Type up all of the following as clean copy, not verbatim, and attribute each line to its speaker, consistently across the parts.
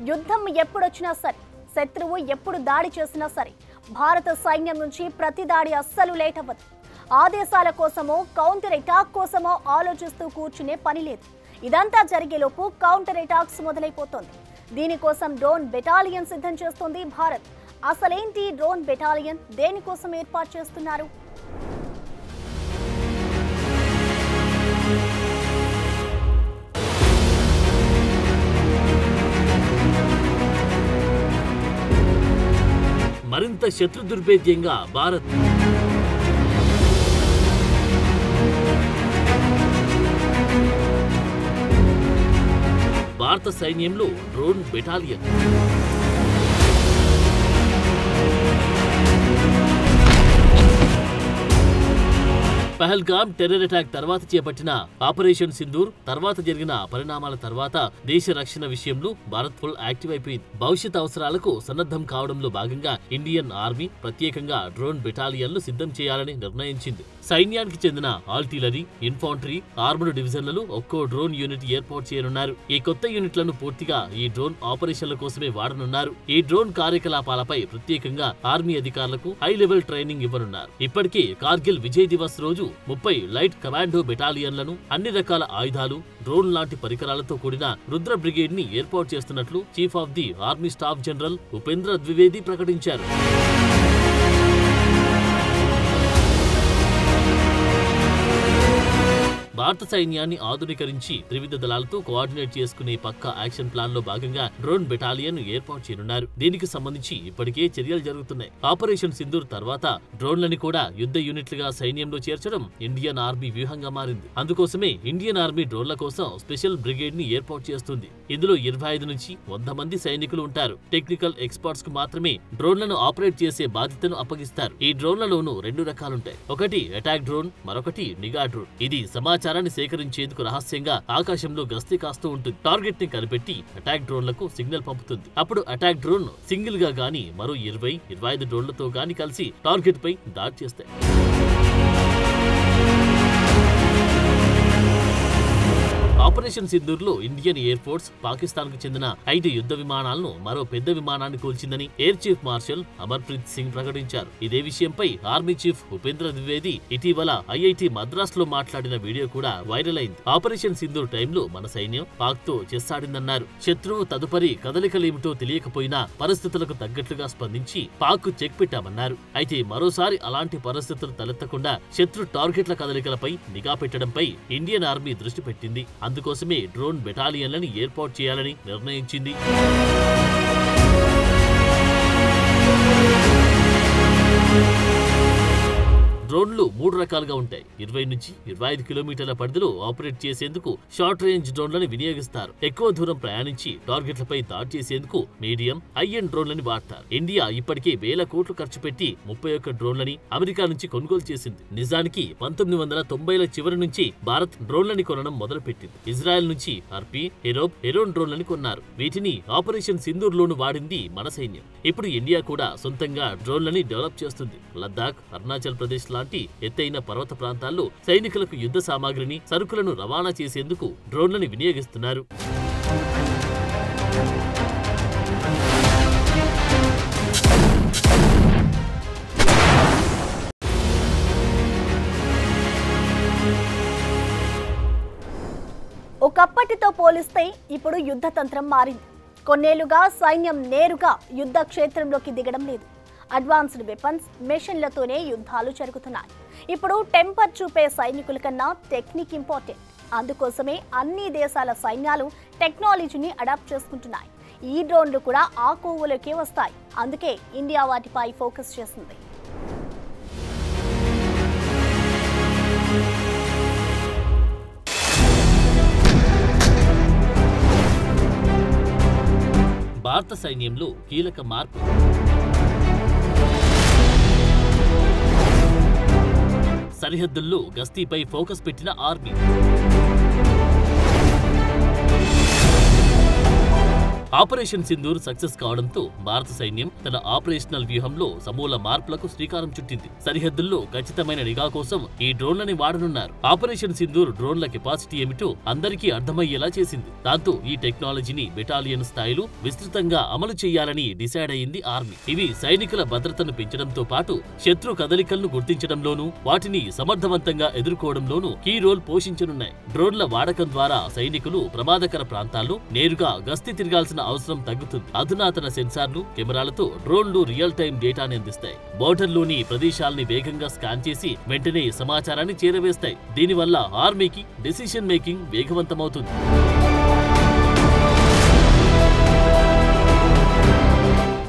Speaker 1: యుద్ధం ఎప్పుడొచ్చినా సరే, శత్రువు ఎప్పుడు దాడి చేసినా సరే భారత సైన్యం నుంచి ప్రతి దాడి అస్సలు లేట్ అవ్వదు. ఆదేశాల కోసమో కౌంటర్ అటాక్ కోసమో ఆలోచిస్తూ కూర్చునే పని లేదు. ఇదంతా జరిగేలోపు కౌంటర్ అటాక్స్ మొదలైపోతుంది. దీనికోసం డ్రోన్ బెటాలియన్ సిద్ధం చేస్తోంది భారత్. అసలేంటి డ్రోన్ బెటాలియన్, దేనికోసం ఏర్పాటు చేస్తున్నారు?
Speaker 2: మరింత శత్రు దుర్భేద్యంగా భారత్ భారత సైన్యంలో drone battalion. Pahalgam terror attack తర్వాత చేపట్టిన ఆపరేషన్ సింధూర్ తర్వాత జరిగిన పరిణామాల తర్వాత దేశ రక్షణ విషయంలో భారత్ ఫుల్ యాక్టివ్ అయిపోయింది. భవిష్యత్ అవసరాలకు సన్నద్ధం కావడంలో భాగంగా ఇండియన్ ఆర్మీ ప్రత్యేకంగా డ్రోన్ బెటాలియన్లు సిద్ధం చేయాలని నిర్ణయించింది. సైన్యానికి చెందిన ఆర్టిలరీ, ఇన్ఫాంట్రీ, ఆర్మర్డ్ డివిజన్లలో ఒక్కో డ్రోన్ యూనిట్ ఏర్పాటు చేయనున్నారు. ఈ కొత్త యూనిట్లను పూర్తిగా ఈ డ్రోన్ ఆపరేషన్ల కోసమే వాడనున్నారు. ఈ డ్రోన్ కార్యకలాపాలపై ప్రత్యేకంగా ఆర్మీ అధికారులకు హై లెవెల్ ట్రైనింగ్ ఇవ్వనున్నారు. ఇప్పటికే కార్గిల్ విజయ్ దివస్ రోజు 30 లైట్ కమాండో బెటాలియన్లను, అన్ని రకాల ఆయుధాలు, డ్రోన్ లాంటి పరికరాలతో కూడిన రుద్ర బ్రిగేడ్ ని ఏర్పాటు చేస్తున్నట్లు chief of the army staff general Upendra Dwivedi ప్రకటించారు. భారత సైన్యాన్ని ఆధునీకరించి త్రివిధ దళాలతో కోఆర్డినేట్ చేసుకునే పక్కా యాక్షన్ ప్లాన్ లో భాగంగా డ్రోన్ బెటాలియన్ ఏర్పాటు చేయనున్నారు. దీనికి సంబంధించి ఇప్పటికే చర్యలు జరుగుతున్నాయి. ఆపరేషన్ సింధూర్ తర్వాత డ్రోన్లని కూడా యుద్ధ యూనిట్లుగా సైన్యంలో చేర్చడం ఇండియన్ ఆర్మీ వ్యూహంగా మారింది. అందుకోసమే ఇండియన్ ఆర్మీ డ్రోన్ల కోసం స్పెషల్ బ్రిగేడ్ ని ఏర్పాటు చేస్తుంది. ఇందులో 25 నుంచి 100 మంది సైనికులు ఉంటారు. టెక్నికల్ ఎక్స్పర్ట్స్ కు మాత్రమే డ్రోన్లను ఆపరేట్ చేసే బాధ్యతను అప్పగిస్తారు. ఈ డ్రోన్లలోనూ 2 రకాలుంటాయి. ఒకటి అటాక్ డ్రోన్, మరొకటి నిఘా డ్రోన్. ఇది సమాచారాన్ని సేకరించేందుకు రహస్యంగా ఆకాశంలో గస్తీ కాస్తూ ఉంటుంది. టార్గెట్ ని కనిపెట్టి అటాక్ డ్రోన్లకు సిగ్నల్ పంపుతుంది. అప్పుడు అటాక్ డ్రోన్ సింగిల్ గా గానీ మరో 20-25 డ్రోన్లతో గానీ కలిసి టార్గెట్ పై దాడి చేస్తాయి. ఆపరేషన్ సింధూర్ లో ఇండియన్ ఎయిర్ ఫోర్స్ పాకిస్తాన్ కు చెందిన 5 యుద్ధ విమానాలను మరో పెద్ద విమానాన్ని కూల్చిందని air chief marshal Amarpreet Singh ప్రకటించారు. ఇదే విషయంపై ఆర్మీ చీఫ్ ఉపేంద్ర ద్వివేది ఇటీవల ఐఐటి మద్రాస్ లో మాట్లాడిన వీడియో కూడా వైరల్ అయింది. ఆపరేషన్ సింధూర్ టైంలో మన సైన్యం పాక్ తో చెస్సాడిందన్నారు. శత్రువు తదుపరి కదలికలేమిటో తెలియకపోయినా పరిస్థితులకు తగ్గట్లుగా స్పందించి పాక్ కు చెక్ పెట్టామన్నారు. అయితే మరోసారి అలాంటి పరిస్థితులు తలెత్తకుండా శత్రు టార్గెట్ల కదలికలపై నిఘా పెట్టడంపై ఇండియన్ ఆర్మీ దృష్టి పెట్టింది. అందుకోసమే డ్రోన్ బెటాలియన్లను ఏర్పాటు చేయాలని నిర్ణయించింది. డ్రోన్లు 3 రకాలుగా ఉంటాయి. 20 నుంచి 25 కిలోమీటర్ల పరిధిలో ఆపరేట్ చేసేందుకు షార్ట్ రేంజ్ డ్రోన్లను వినియోగిస్తారు. ఎక్కువ దూరం ప్రయాణించి టార్గెట్లపై దాడి చేసేందుకు మీడియం, హై ఎండ్ డ్రోన్లని వాడతారు. ఇండియా ఇప్పటికే వేల కోట్లు ఖర్చు పెట్టి 31 డ్రోన్లని అమెరికా నుంచి కొనుగోలు చేసింది. నిజానికి 1990ల చివరి నుంచి భారత్ డ్రోన్లని కొనడం మొదలుపెట్టింది. ఇజ్రాయెల్ నుంచి హర్పీ, హెరోన్ డ్రోన్లని కొన్నారు. వీటిని ఆపరేషన్ సింధూర్ లోను వాడింది మన సైన్యం. ఇప్పుడు ఇండియా కూడా సొంతంగా డ్రోన్లని డెవలప్ చేస్తుంది. లద్దాఖ్, అరుణాచల్ ప్రదేశ్ లాంటి ఎత్తైన పర్వత ప్రాంతాల్లో సైనికులకు యుద్ధ సామాగ్రిని, సరుకులను రవాణా చేసేందుకు డ్రోన్లను వినియోగిస్తున్నారు.
Speaker 1: ఒకప్పటితో పోలిస్తే ఇప్పుడు యుద్ధ తంత్రం మారింది. కొన్నేళ్లుగా సైన్యం నేరుగా యుద్ధ క్షేత్రంలోకి దిగడం లేదు. అడ్వాన్స్డ్ వెపన్స్, మెషిన్లతోనే యుద్ధాలు జరుగుతున్నాయి. ఇప్పుడు టెంపర్ చూపే సైనికుల కన్నా టెక్నిక్ ఇంపార్టెంట్. అందుకోసమే అన్ని దేశాల సైన్యాలు టెక్నాలజీని అడాప్ట్ చేసుకుంటున్నాయి. ఈ డ్రోన్లు కూడా ఆ కోవలోకే వస్తాయి. అందుకే ఇండియా వాటిపై ఫోకస్ చేసింది.
Speaker 2: భారత సైన్యంలో కీలక మార్పు. సరిహద్దుల్లో గస్తీపై ఫోకస్ పెట్టిన ఆర్మీ. ఆపరేషన్ సింధూర్ సక్సెస్ కావడంతో భారత సైన్యం తన ఆపరేషనల్ వ్యూహంలో సమూల మార్పులకు శ్రీకారం చుట్టింది. సరిహద్దుల్లో ఖచ్చితమైన నిఘా కోసం ఈ డ్రోన్లని వాడనున్నారు. ఆపరేషన్ సింధూర్ డ్రోన్ల కెపాసిటీ ఏమిటో అందరికీ అర్థమయ్యేలా చేసింది. దాంతో ఈ టెక్నాలజీని బెటాలియన్ స్థాయిలో విస్తృతంగా అమలు చేయాలని డిసైడ్ అయింది ఆర్మీ. ఇవి సైనికుల భద్రతను పెంచడంతో పాటు శత్రు కదలికలను గుర్తించడంలోనూ వాటిని సమర్థవంతంగా ఎదుర్కోవడంలోనూ కీ రోల్ పోషించనున్నాయి. డ్రోన్ల వాడకం ద్వారా సైనికులు ప్రమాదకర ప్రాంతాల్లో నేరుగా గస్తీ తిరగాల్సిన అవసరం తగ్గుతుంది. అధునాతన సెన్సార్లు, కెమెరాలతో డ్రోన్లు రియల్ టైం డేటాని అందిస్తాయి. బోర్డర్లోని ప్రదేశాల్ని వేగంగా స్కాన్ చేసి వెంటనే సమాచారాన్ని చేరవేస్తాయి. దీనివల్ల ఆర్మీకి డెసిషన్ మేకింగ్ వేగవంతమవుతుంది.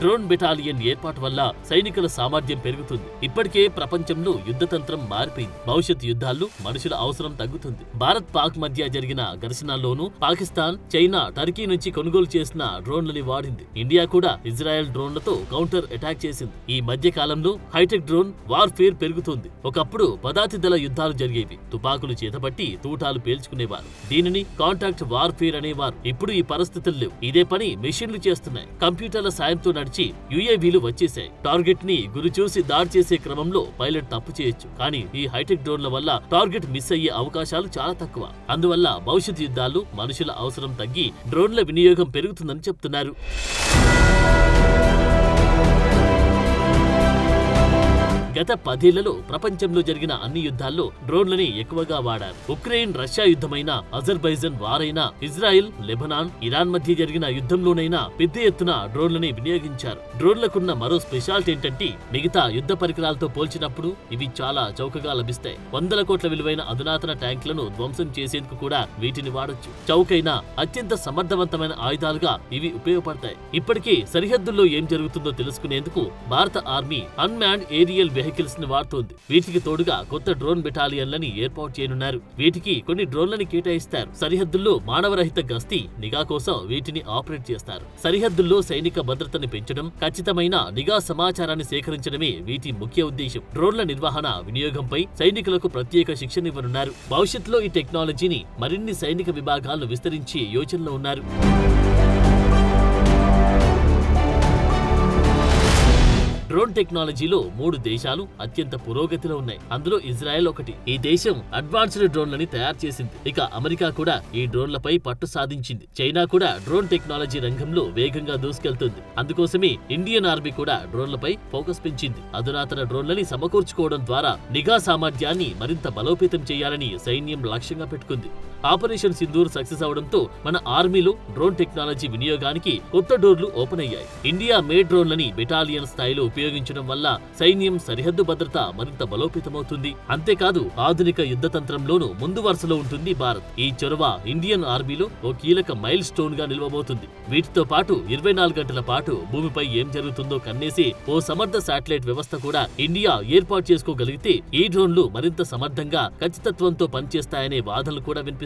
Speaker 2: డ్రోన్ బెటాలియన్ ఏర్పాటు వల్ల సైనికుల సామర్థ్యం పెరుగుతుంది. ఇప్పటికే ప్రపంచంలో యుద్ధతంత్రం మారిపోయింది. భవిష్యత్ యుద్ధాల్లో మనుషుల అవసరం తగ్గుతుంది. భారత్ పాక్ మధ్య జరిగిన ఘర్షణల్లోనూ పాకిస్తాన్, చైనా, టర్కీ నుంచి కొనుగోలు చేసిన డ్రోన్లని వాడింది. ఇండియా కూడా ఇజ్రాయెల్ డ్రోన్లతో కౌంటర్ అటాక్ చేసింది. ఈ మధ్య కాలంలో హైటెక్ డ్రోన్ వార్ఫేర్ పెరుగుతోంది. ఒకప్పుడు పదాతి దళ యుద్ధాలు జరిగేవి. తుపాకులు చేతపట్టి తూటాలు పేల్చుకునేవారు. దీనిని కాంటాక్ట్ వార్ఫేర్ అనేవారు. ఇప్పుడు ఈ పరిస్థితులు లేవు. ఇదే పని మెషిన్లు చేస్తున్నాయి. కంప్యూటర్ల సాయంతో నడిచి యుఏవీలు వచ్చేసాయి. టార్గెట్ ని గురి చూసి దాడి చేసే క్రమంలో పైలట్ తప్పు చేయొచ్చు. కానీ ఈ హైటెక్ డ్రోన్ల వల్ల టార్గెట్ మిస్ అయ్యే అవకాశాలు చాలా తక్కువ. అందువల్ల భవిష్యత్ యుద్ధాలు మనుషుల అవసరం తగ్గి డ్రోన్ల వినియోగం పెరుగుతుందని చెప్తున్నారు. గత 10 ఏళ్లలో ప్రపంచంలో జరిగిన అన్ని యుద్ధాల్లో డ్రోన్లని ఎక్కువగా వాడారు. ఉక్రెయిన్ రష్యా యుద్ధమైనా, అజర్బైజాన్ వారైనా, ఇజ్రాయెల్, లెబనాన్, ఇరాన్ మధ్య జరిగిన యుద్ధంలోనైనా పెద్ద ఎత్తున డ్రోన్లని వినియోగించారు. డ్రోన్లకున్న మరో స్పెషాలిటీ ఏంటంటే మిగతా యుద్ధ పరికరాలతో పోల్చినప్పుడు ఇవి చాలా చౌకగా లభిస్తాయి. 100 కోట్ల విలువైన అధునాతన ట్యాంకులను ధ్వంసం చేసేందుకు కూడా వీటిని వాడొచ్చు. చౌకైన అత్యంత సమర్థవంతమైన ఆయుధాలుగా ఇవి ఉపయోగపడతాయి. ఇప్పటికే సరిహద్దుల్లో ఏం జరుగుతుందో తెలుసుకునేందుకు భారత ఆర్మీ అన్మాన్డ్ ఏరియల్ వెహికల్స్ ని వాడుతోంది. వీటికి తోడుగా కొత్త డ్రోన్ బెటాలియన్లని ఏర్పాటు చేయనున్నారు. వీటికి కొన్ని డ్రోన్లని కేటాయిస్తారు. సరిహద్దుల్లో మానవరహిత గస్తీ, నిఘా కోసం వీటిని ఆపరేట్ చేస్తారు. సరిహద్దుల్లో సైనిక భద్రతని పెంచడం, ఖచ్చితమైన నిఘా సమాచారాన్ని సేకరించడమే వీటి ముఖ్య ఉద్దేశం. డ్రోన్ల నిర్వహణ, వినియోగంపై సైనికులకు ప్రత్యేక శిక్షణ ఇవ్వనున్నారు. భవిష్యత్తులో ఈ టెక్నాలజీని మరిన్ని సైనిక విభాగాలను విస్తరించే యోచనలో ఉన్నారు. డ్రోన్ టెక్నాలజీలో 3 దేశాలు అత్యంత పురోగతిలో ఉన్నాయి. అందులో ఇజ్రాయెల్ ఒకటి. ఈ దేశం అడ్వాన్స్డ్ డ్రోన్లని తయారు చేసింది. ఇక అమెరికా కూడా ఈ డ్రోన్లపై పట్టు సాధించింది. చైనా కూడా డ్రోన్ టెక్నాలజీ రంగంలో వేగంగా దూసుకెళ్తుంది. అందుకోసమే ఇండియన్ ఆర్మీ కూడా డ్రోన్లపై ఫోకస్ పెంచింది. అధునాతన డ్రోన్లని సమకూర్చుకోవడం ద్వారా నిఘా సామర్థ్యాన్ని మరింత బలోపేతం చేయాలని సైన్యం లక్ష్యంగా పెట్టుకుంది. ఆపరేషన్ సింధూర్ సక్సెస్ అవడంతో మన ఆర్మీలో డ్రోన్ టెక్నాలజీ వినియోగానికి కొత్త డోర్లు ఓపెన్ అయ్యాయి. ఇండియా మేడ్ డ్రోన్లని బెటాలియన్ స్థాయిలో ఉపయోగించడం వల్ల సైన్యం సరిహద్దు భద్రత మరింత బలోపేతమవుతుంది. అంతేకాదు ఆధునిక యుద్ధ తంత్రంలోనూ ముందు వరుసలో ఉంటుంది భారత్. ఈ చొరవ ఇండియన్ ఆర్మీలో ఓ కీలక మైల్ స్టోన్ గా నిలవబోతుంది. వీటితో పాటు 24 గంటల పాటు భూమిపై ఏం జరుగుతుందో కన్నేసి ఓ సమర్థ శాటిలైట్ వ్యవస్థ కూడా ఇండియా ఏర్పాటు చేసుకోగలిగితే ఈ డ్రోన్లు మరింత సమర్థంగా, ఖచ్చితత్వంతో పనిచేస్తాయనే వాదనలు కూడా వినిపిస్తున్నాయి.